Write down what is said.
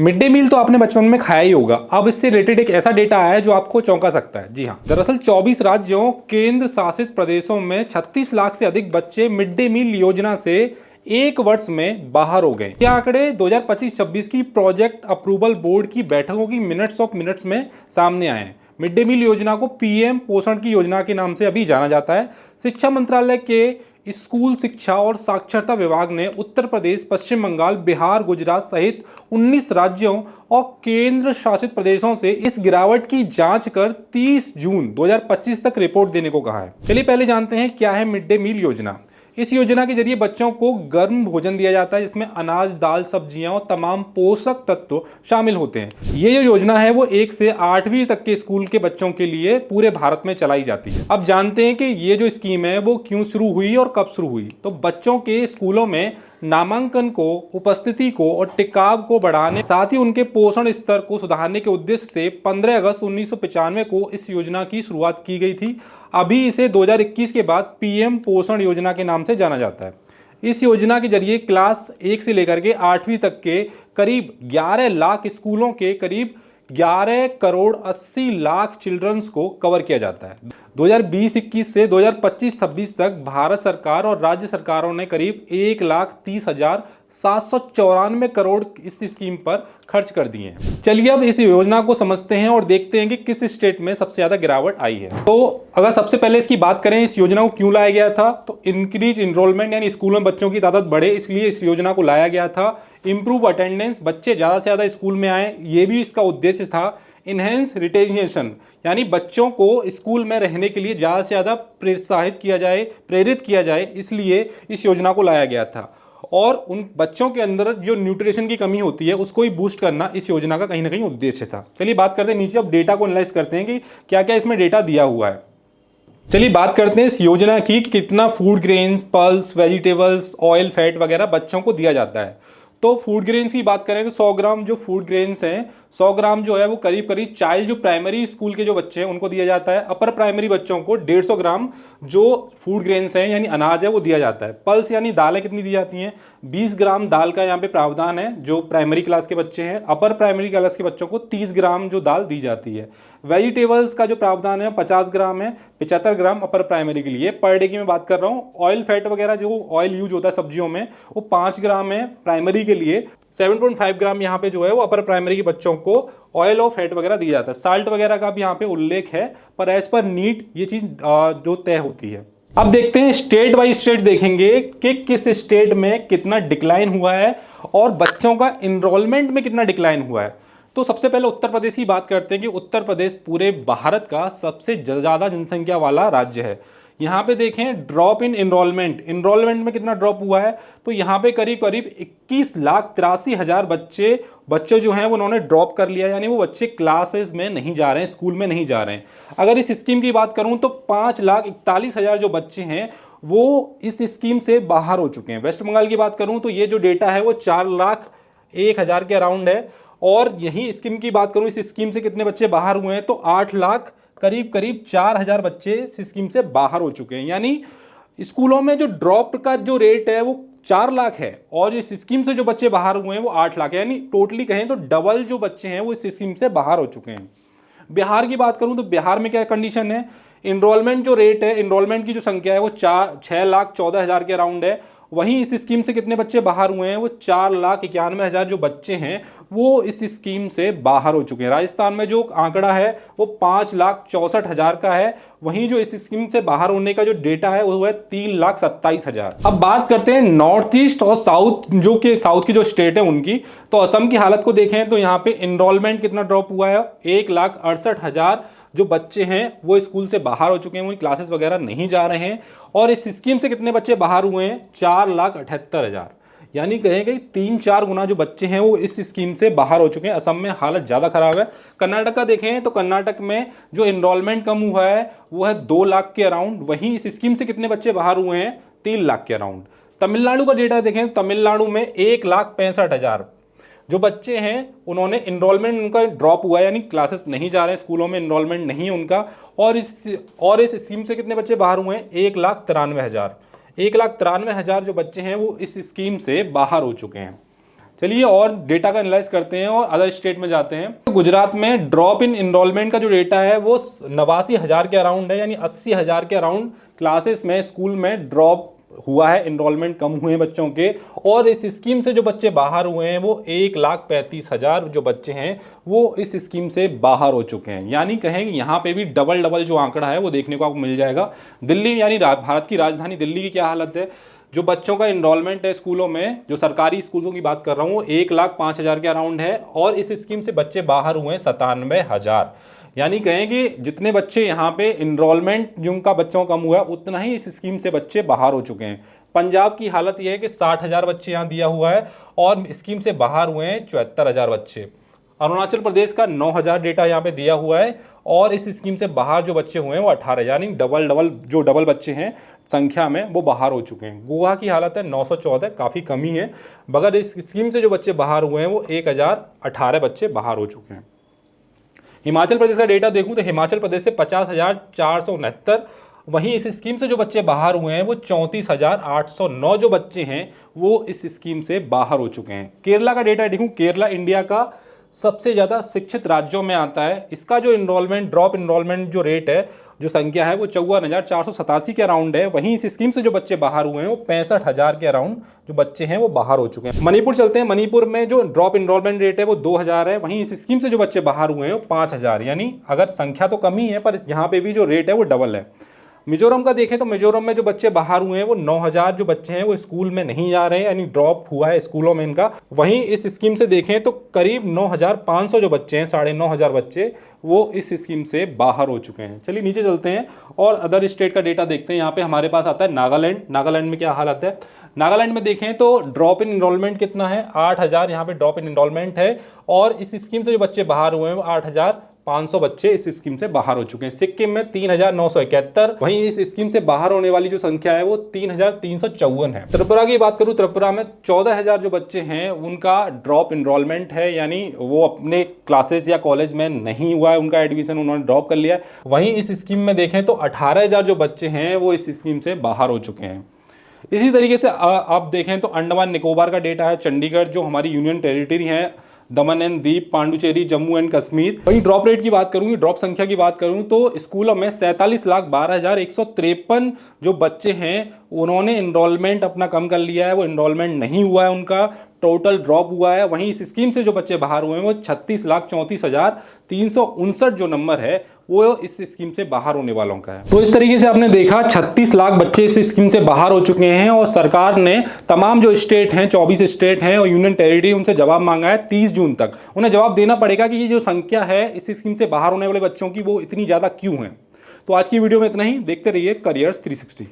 Mid day meal तो आपने बचपन में खाया ही होगा। अब इससे रिलेटेड एक ऐसा डेटा आया है जो आपको चौंका सकता है। जी हाँ, दरअसल 24 राज्यों केंद्र शासित प्रदेशों में 36 लाख से अधिक बच्चे मिड डे मील योजना से एक वर्ष में बाहर हो गए। ये आंकड़े 2025-26 की प्रोजेक्ट अप्रूवल बोर्ड की बैठकों की मिनट्स ऑफ मिनट्स में सामने आए हैं। मिड डे मील योजना को पीएम पोषण की योजना के नाम से अभी जाना जाता है। शिक्षा मंत्रालय के स्कूल शिक्षा और साक्षरता विभाग ने उत्तर प्रदेश, पश्चिम बंगाल, बिहार, गुजरात सहित 19 राज्यों और केंद्र शासित प्रदेशों से इस गिरावट की जांच कर 30 जून 2025 तक रिपोर्ट देने को कहा है। चलिए पहले जानते हैं क्या है मिड डे मील योजना। इस योजना के जरिए बच्चों को गर्म भोजन दिया जाता है जिसमें अनाज, दाल, सब्जियां और तमाम पोषक तत्व शामिल होते हैं। ये जो योजना है वो 1 से 8वीं तक के स्कूल के बच्चों के लिए पूरे भारत में चलाई जाती है। अब जानते हैं कि ये जो स्कीम है वो क्यों शुरू हुई और कब शुरू हुई। तो बच्चों के स्कूलों में नामांकन को, उपस्थिति को और टिकाव को बढ़ाने, साथ ही उनके पोषण स्तर को सुधारने के उद्देश्य से 15 अगस्त 1995 को इस योजना की शुरुआत की गई थी। अभी इसे 2021 के बाद पीएम पोषण योजना के नाम से जाना जाता है। इस योजना के जरिए क्लास 1 से लेकर के 8वीं तक के करीब 11 लाख स्कूलों के करीब 11 करोड़ 80 लाख चिल्ड्रंस को कवर किया जाता है। 2020-21 से 2025-26 तक भारत सरकार और राज्य सरकारों ने करीब 1,30,794 करोड़ इस स्कीम पर खर्च कर दिए हैं। चलिए अब इस योजना को समझते हैं और देखते हैं कि किस स्टेट में सबसे ज्यादा गिरावट आई है। तो अगर सबसे पहले इसकी बात करें, इस योजना को क्यों लाया गया था, तो इंक्रीज इनरोलमेंट यानी स्कूल में बच्चों की तादाद बढ़े, इसलिए इस योजना को लाया गया था। इंप्रूव अटेंडेंस, बच्चे ज्यादा से ज्यादा स्कूल में आए, ये भी इसका उद्देश्य था। इनहेंस रिटेंशन यानी बच्चों को स्कूल में रहने के लिए ज़्यादा से ज़्यादा प्रोत्साहित किया जाए, प्रेरित किया जाए, इसलिए इस योजना को लाया गया था। और उन बच्चों के अंदर जो न्यूट्रिशन की कमी होती है उसको ही बूस्ट करना इस योजना का कहीं ना कहीं उद्देश्य था। चलिए बात करते हैं नीचे, अब डेटा को एनालाइज करते हैं कि क्या क्या इसमें डेटा दिया हुआ है। चलिए बात करते हैं इस योजना की कि कितना food grains, pulse, vegetables, oil, fat वगैरह बच्चों को दिया जाता है। तो फूड ग्रेन्स की बात करें तो 100 ग्राम जो फूड ग्रेन्स हैं, 100 ग्राम जो है वो करीब करीब चाइल्ड जो प्राइमरी स्कूल के जो बच्चे हैं उनको दिया जाता है। अपर प्राइमरी बच्चों को 150 ग्राम जो फूड ग्रेन्स हैं यानी अनाज है वो दिया जाता है। पल्स यानी दालें कितनी दी जाती हैं, 20 ग्राम दाल का यहाँ पे प्रावधान है जो प्राइमरी क्लास के बच्चे हैं। अपर प्राइमरी क्लास के बच्चों को 30 ग्राम जो दाल दी जाती है। वेजिटेबल्स का जो प्रावधान है 50 ग्राम है, 75 ग्राम अपर प्राइमरी के लिए। पर डे की मैं बात कर रहा हूँ। ऑयल फैट वगैरह जो ऑयल यूज होता है सब्जियों में वो 5 ग्राम है प्राइमरी के लिए। 7.5 ग्राम यहाँ पे जो है वो अपर प्राइमरी के बच्चों को ऑयल और फैट वगैरह दिया जाता है। साल्ट वगैरह का भी यहाँ पे उल्लेख है, पर एज पर नीट ये चीज जो तय होती है। अब देखते हैं स्टेट बाय स्टेट देखेंगे कि किस स्टेट में कितना डिक्लाइन हुआ है और बच्चों का इनरोलमेंट में कितना डिक्लाइन हुआ है। तो सबसे पहले उत्तर प्रदेश की बात करते हैं कि उत्तर प्रदेश पूरे भारत का सबसे ज़्यादा जनसंख्या वाला राज्य है। यहाँ पे देखें ड्रॉप इन इनरोलमेंट में कितना ड्रॉप हुआ है, तो यहाँ पे करीब करीब 21,83,000 बच्चे जो हैं वो उन्होंने ड्रॉप कर लिया, यानी वो बच्चे क्लासेस में नहीं जा रहे हैं, स्कूल में नहीं जा रहे हैं। अगर इस स्कीम की बात करूँ तो 5,41,000 जो बच्चे हैं वो इस स्कीम से बाहर हो चुके हैं। वेस्ट बंगाल की बात करूँ तो ये जो डेटा है वो 4,01,000 के अराउंड है। और यही स्कीम की बात करूँ, इस स्कीम से कितने बच्चे बाहर हुए हैं, तो 8 लाख करीब 4,000 बच्चे इस स्कीम से बाहर हो चुके हैं। यानी स्कूलों में जो ड्रॉप का जो रेट है वो 4 लाख है और इस स्कीम से जो बच्चे बाहर हुए हैं वो 8 लाख है। यानी टोटली कहें तो डबल जो बच्चे हैं वो इस स्कीम से बाहर हो चुके हैं। बिहार की बात करूं तो बिहार में क्या कंडीशन है, इनरोलमेंट जो रेट है, इनरोलमेंट की जो संख्या है वो 6,14,000 के अराउंड है। वहीं इस स्कीम से कितने बच्चे बाहर हुए हैं, वो 4,91,000 जो बच्चे हैं वो इस स्कीम से बाहर हो चुके हैं। राजस्थान में जो आंकड़ा है वो 5,64,000 का है। वहीं जो इस स्कीम से बाहर होने का जो डेटा है वो है 3,27,000। अब बात करते हैं नॉर्थ ईस्ट और साउथ की जो स्टेट है उनकी। तो असम की हालत को देखें तो यहाँ पे इनरोलमेंट कितना ड्रॉप हुआ है, 1,68,000 जो बच्चे हैं वो स्कूल से बाहर हो चुके हैं, वो क्लासेस वगैरह नहीं जा रहे हैं। और इस स्कीम से कितने बच्चे बाहर हुए हैं, 4,78,000। यानी कहें कि 3-4 गुना जो बच्चे हैं वो इस स्कीम से बाहर हो चुके हैं। असम में हालत ज़्यादा खराब है। कर्नाटक का देखें तो कर्नाटक में जो इनरोलमेंट कम हुआ है वो है 2 लाख के अराउंड। वहीं इस स्कीम से कितने बच्चे बाहर हुए हैं, 3 लाख के अराउंड। तमिलनाडु का डेटा देखें, तमिलनाडु में 1,65,000 जो बच्चे हैं उन्होंने इनरोलमेंट उनका ड्रॉप हुआ है, यानी क्लासेस नहीं जा रहे हैं, स्कूलों में इनरोलमेंट नहीं है उनका। और इस स्कीम से कितने बच्चे बाहर हुए हैं, 1,93,000 जो बच्चे हैं वो इस स्कीम से बाहर हो चुके हैं। चलिए और डेटा का एनालाइज करते हैं और अदर स्टेट में जाते हैं। तो गुजरात में ड्रॉप इन इनरोलमेंट का जो डेटा है वो 89,000 के अराउंड है, यानी 80,000 के अराउंड क्लासेस में स्कूल में ड्रॉप हुआ है, इनरोलमेंट कम हुए हैं बच्चों के। और इस स्कीम से जो बच्चे बाहर हुए हैं वो 1,35,000 जो बच्चे हैं वो इस स्कीम से बाहर हो चुके हैं। यानी कहें यहाँ पे भी डबल जो आंकड़ा है वो देखने को आपको मिल जाएगा। दिल्ली यानी भारत की राजधानी दिल्ली की क्या हालत है, जो बच्चों का इनरोलमेंट है स्कूलों में, जो सरकारी स्कूलों की बात कर रहा हूँ, 1,05,000 के अराउंड है और इस स्कीम से बच्चे बाहर हुए हैं 97,000। यानी कहें कि जितने बच्चे यहाँ पे इनरोलमेंट जिनका बच्चों कम हुआ है उतना ही इस स्कीम से बच्चे बाहर हो चुके हैं। पंजाब की हालत यह है कि 60,000 बच्चे यहाँ दिया हुआ है और स्कीम से बाहर हुए हैं 74,000 बच्चे। अरुणाचल प्रदेश का 9,000 डेटा यहाँ पे दिया हुआ है और इस स्कीम से बाहर जो बच्चे हुए हैं वो 18, यानी डबल बच्चे हैं संख्या में वो बाहर हो चुके हैं। गोवा की हालत है 914, काफ़ी कमी है, मगर इस स्कीम से जो बच्चे बाहर हुए हैं वो 1,018 बच्चे बाहर हो चुके हैं। हिमाचल प्रदेश का डेटा देखूं तो हिमाचल प्रदेश से 50,469, वहीं इस स्कीम से जो बच्चे बाहर हुए हैं वो 34,809 जो बच्चे हैं वो इस स्कीम से बाहर हो चुके हैं। केरला का डेटा देखूं, केरला इंडिया का सबसे ज़्यादा शिक्षित राज्यों में आता है। इसका जो ड्रॉप इनरोलमेंट जो रेट है, जो संख्या है वो 54,487 के अराउंड है। वहीं इस स्कीम से जो बच्चे बाहर हुए हैं वो 65,000 के अराउंड जो बच्चे हैं वो बाहर हो चुके हैं। मणिपुर चलते हैं, मणिपुर में जो ड्रॉप इनरोलमेंट रेट है वो 2,000 है, वहीं इस स्कीम से जो बच्चे बाहर हुए हैं वो 5,000, यानी अगर संख्या तो कम ही है पर यहाँ पे भी जो रेट है वो डबल है। मिजोरम का देखें तो मिजोरम में जो बच्चे बाहर हुए हैं वो 9,000 जो बच्चे हैं वो स्कूल में नहीं जा रहे हैं, यानी ड्रॉप हुआ है स्कूलों में इनका। वहीं इस स्कीम से देखें तो करीब 9,500 जो बच्चे हैं, 9,500 बच्चे वो इस स्कीम से बाहर हो चुके हैं। चलिए नीचे चलते हैं और अदर स्टेट का डेटा देखते हैं। यहाँ पे हमारे पास आता है नागालैंड। नागालैंड में क्या हालत है, नागालैंड में देखें तो ड्रॉप इन इनरोलमेंट कितना है, 8,000 यहाँ पे ड्रॉप इन इनरोलमेंट है और इस स्कीम से जो बच्चे बाहर हुए हैं वो 8,500 बच्चे इस स्कीम से बाहर हो चुके हैं। सिक्किम में 3,971, वहीं इस स्कीम से बाहर होने वाली जो संख्या है वो 3,354 है। त्रिपुरा की बात करूं, त्रिपुरा में 14,000 जो बच्चे हैं उनका ड्रॉप इनरोलमेंट है, यानी वो अपने क्लासेस या कॉलेज में नहीं हुआ है उनका एडमिशन, उन्होंने ड्रॉप कर लिया है। वहीं इस स्कीम में देखें तो 18,000 जो बच्चे हैं वो इस स्कीम से बाहर हो चुके हैं। इसी तरीके से आप देखें तो अंडमान निकोबार का डेटा है, चंडीगढ़ जो हमारी यूनियन टेरिटरी है, दमन एंड दीप, पांडुचेरी, जम्मू एंड कश्मीर। वहीं ड्रॉप रेट की बात करूंगी, ड्रॉप संख्या की बात करूं तो स्कूलों में 47,12,153 जो बच्चे हैं उन्होंने इनरोलमेंट अपना कम कर लिया है, वो इनरोलमेंट नहीं हुआ है, उनका टोटल ड्रॉप हुआ है। वहीं इस स्कीम से जो बच्चे बाहर हुए हैं वो 36,34,359 जो नंबर है वो इस स्कीम से बाहर होने वालों का है। तो इस तरीके से आपने देखा 36 लाख बच्चे इस स्कीम से बाहर हो चुके हैं और सरकार ने तमाम जो स्टेट हैं, 24 स्टेट हैं और यूनियन टेरिटरी, उनसे जवाब मांगा है 30 जून तक। उन्हें जवाब देना पड़ेगा कि ये जो संख्या है इस स्कीम से बाहर होने वाले बच्चों की वो इतनी ज़्यादा क्यों है। तो आज की वीडियो में इतना ही, देखते रहिए करियर्स 360।